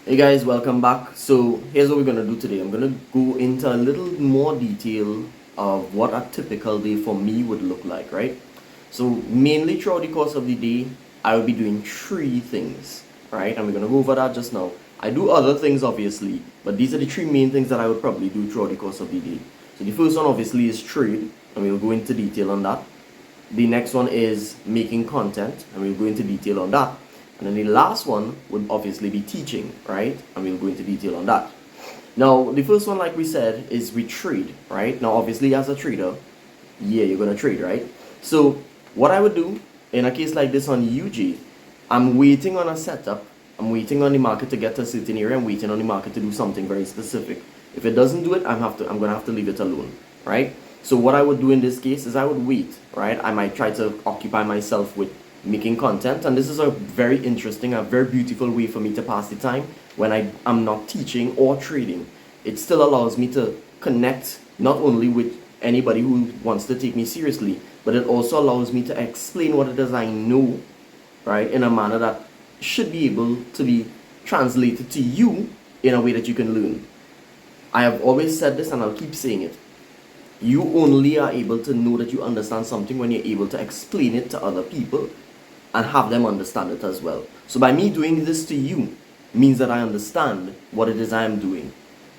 Hey guys, welcome back. So here's what we're gonna do today. I'm gonna go into a little more detail of what a typical day for me would look like, right? So mainly throughout the course of the day, I will be doing three things, right? And we're gonna go over that just now. I do other things obviously, but these are the three main things that I would probably do throughout the course of the day. So the first one obviously is trade, and we'll go into detail on that. The next one is making content, and we'll go into detail on that. And then the last one would obviously be teaching, right? And we'll go into detail on that. Now, the first one, like we said, is we trade, right? Now, obviously, as a trader, yeah, you're gonna trade, right? So, what I would do in a case like this on UG, I'm waiting on a setup. I'm waiting on the market to get to a certain area. I'm waiting on the market to do something very specific. If it doesn't do it, I'm gonna have to leave it alone, right? So what I would do in this case is I would wait, right? I might try to occupy myself with making content, and this is a very interesting, a very beautiful way for me to pass the time when I am not teaching or trading. It still allows me to connect not only with anybody who wants to take me seriously, but it also allows me to explain what it is I know, right, in a manner that should be able to be translated to you in a way that you can learn. I have always said this and I'll keep saying it. You only are able to know that you understand something when you're able to explain it to other people and have them understand it as well. So by me doing this to you means that I understand what it is I am doing.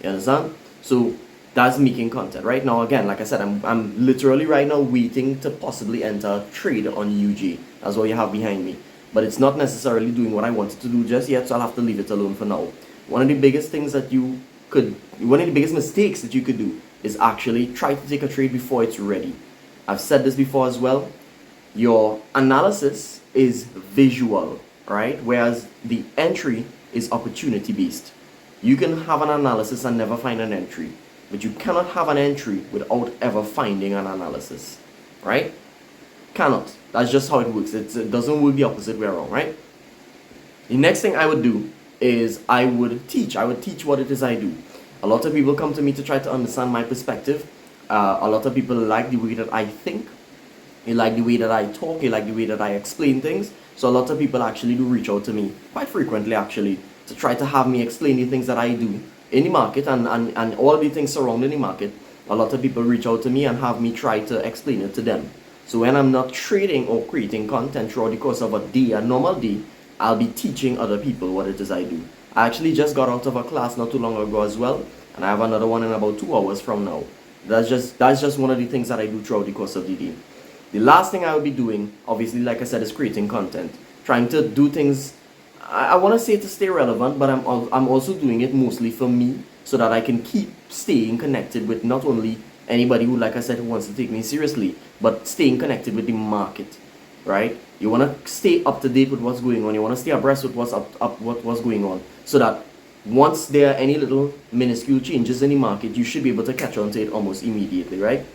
You understand? So that's making content. Right now, again, like I said, I'm literally right now waiting to possibly enter a trade on UG. That's what you have behind me. But it's not necessarily doing what I wanted to do just yet, so I'll have to leave it alone for now. One of the biggest things that one of the biggest mistakes that you could do is actually try to take a trade before it's ready. I've said this before as well. Your analysis is visual, right? Whereas the entry is opportunity based. You can have an analysis and never find an entry, but you cannot have an entry without ever finding an analysis, right? Cannot. That's just how it works. It doesn't work the opposite way around, right? The next thing I would do is I would teach. I would teach what it is I do. A lot of people come to me to try to understand my perspective. A lot of people like the way that I think. They like the way that I talk. They like the way that I explain things. So a lot of people actually do reach out to me quite frequently, actually, to try to have me explain the things that I do in the market and all the things surrounding the market. A lot of people reach out to me and have me try to explain it to them. So when I'm not trading or creating content throughout the course of a day, a normal day, I'll be teaching other people what it is I do. I actually just got out of a class not too long ago as well, and I have another one in about 2 hours from now. That's just one of the things that I do throughout the course of the day. The last thing I will be doing, obviously, like I said, is creating content. Trying to do things, I want to say to stay relevant, but I'm also doing it mostly for me so that I can keep staying connected with not only anybody who, like I said, who wants to take me seriously, but staying connected with the market, right? You want to stay up to date with what's going on. You want to stay abreast with what's going on, so that once there are any little minuscule changes in the market, you should be able to catch on to it almost immediately, right?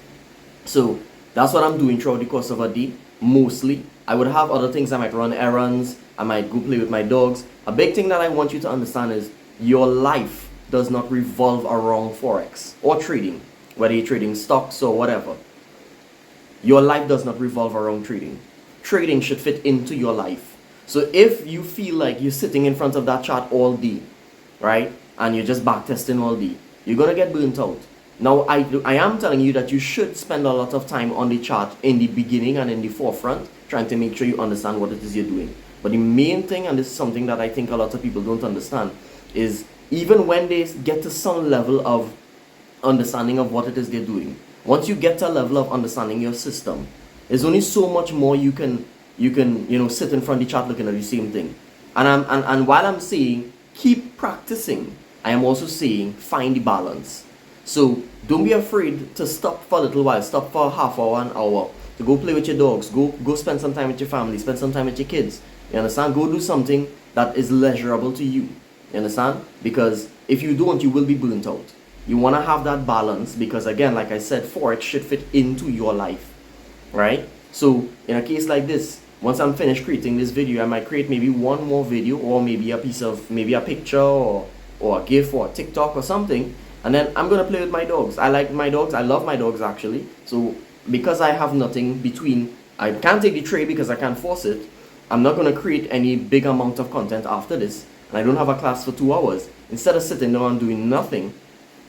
So that's what I'm doing throughout the course of a day, mostly. I would have other things. I might run errands. I might go play with my dogs. A big thing that I want you to understand is your life does not revolve around Forex or trading, whether you're trading stocks or whatever. Your life does not revolve around trading. Trading should fit into your life. So if you feel like you're sitting in front of that chart all day, right, and you're just backtesting all day, you're going to get burnt out. Now, I am telling you that you should spend a lot of time on the chart in the beginning and in the forefront, trying to make sure you understand what it is you're doing. But the main thing, and this is something that I think a lot of people don't understand, is even when they get to some level of understanding of what it is they're doing, once you get to a level of understanding your system, there's only so much more you can sit in front of the chart looking at the same thing. And while I'm saying keep practicing, I am also saying find the balance. So don't be afraid to stop for a little while, stop for a half hour, an hour, to go play with your dogs, go spend some time with your family, spend some time with your kids. You understand? Go do something that is leisurable to you. You understand? Because if you don't, you will be burnt out. You want to have that balance because, again, like I said, Forex should fit into your life, right? So in a case like this, once I'm finished creating this video, I might create maybe one more video, or maybe maybe a picture or a GIF or a TikTok or something, and then I'm gonna play with my dogs. I like my dogs. I love my dogs actually. So because I have nothing between, I can't take the trade because I can't force it. I'm not gonna create any big amount of content after this. and I don't have a class for 2 hours, instead of sitting down and doing nothing,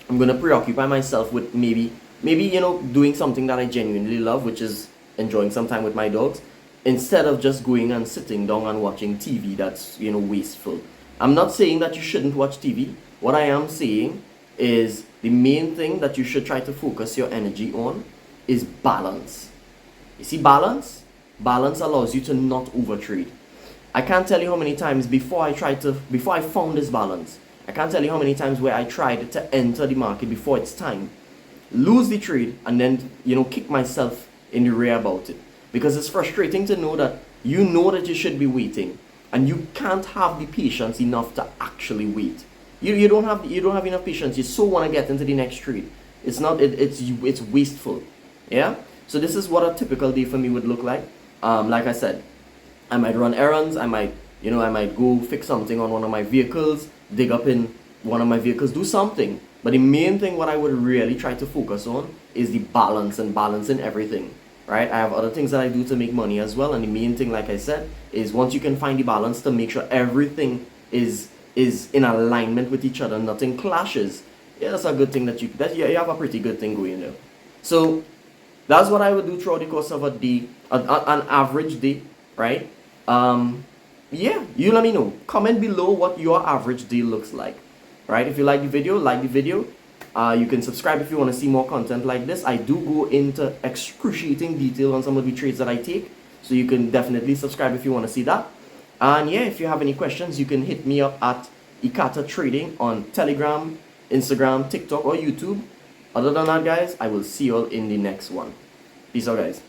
I'm gonna preoccupy myself with maybe doing something that I genuinely love, which is enjoying some time with my dogs, instead of just going and sitting down and watching TV that's wasteful. I'm not saying that you shouldn't watch TV. What I am saying is the main thing that you should try to focus your energy on is balance. You see, balance allows you to not overtrade. I can't tell you how many times before I found this balance, I can't tell you how many times where I tried to enter the market before it's time, lose the trade, and then kick myself in the rear about it, because it's frustrating to know that you should be waiting and you can't have the patience enough to actually wait. You don't have enough patience. You so want to get into the next trade. It's wasteful. Yeah. So this is what a typical day for me would look like. Like I said, I might run errands. I might go fix something on one of my vehicles, dig up in one of my vehicles, do something. But the main thing, what I would really try to focus on is the balance and balancing everything. Right? I have other things that I do to make money as well, and the main thing, like I said, is once you can find the balance to make sure everything is in alignment with each other, nothing clashes. Yeah, that's a good thing you have a pretty good thing going there. So that's what I would do throughout the course of a day, an average day, right? Yeah, you let me know. Comment below what your average day looks like, right? If you like the video, like the video. You can subscribe if you want to see more content like this. I do go into excruciating detail on some of the trades that I take, so you can definitely subscribe if you want to see that. And yeah, if you have any questions, you can hit me up at EkataTrading on Telegram, Instagram, TikTok, or YouTube. Other than that, guys, I will see you all in the next one. Peace out, guys.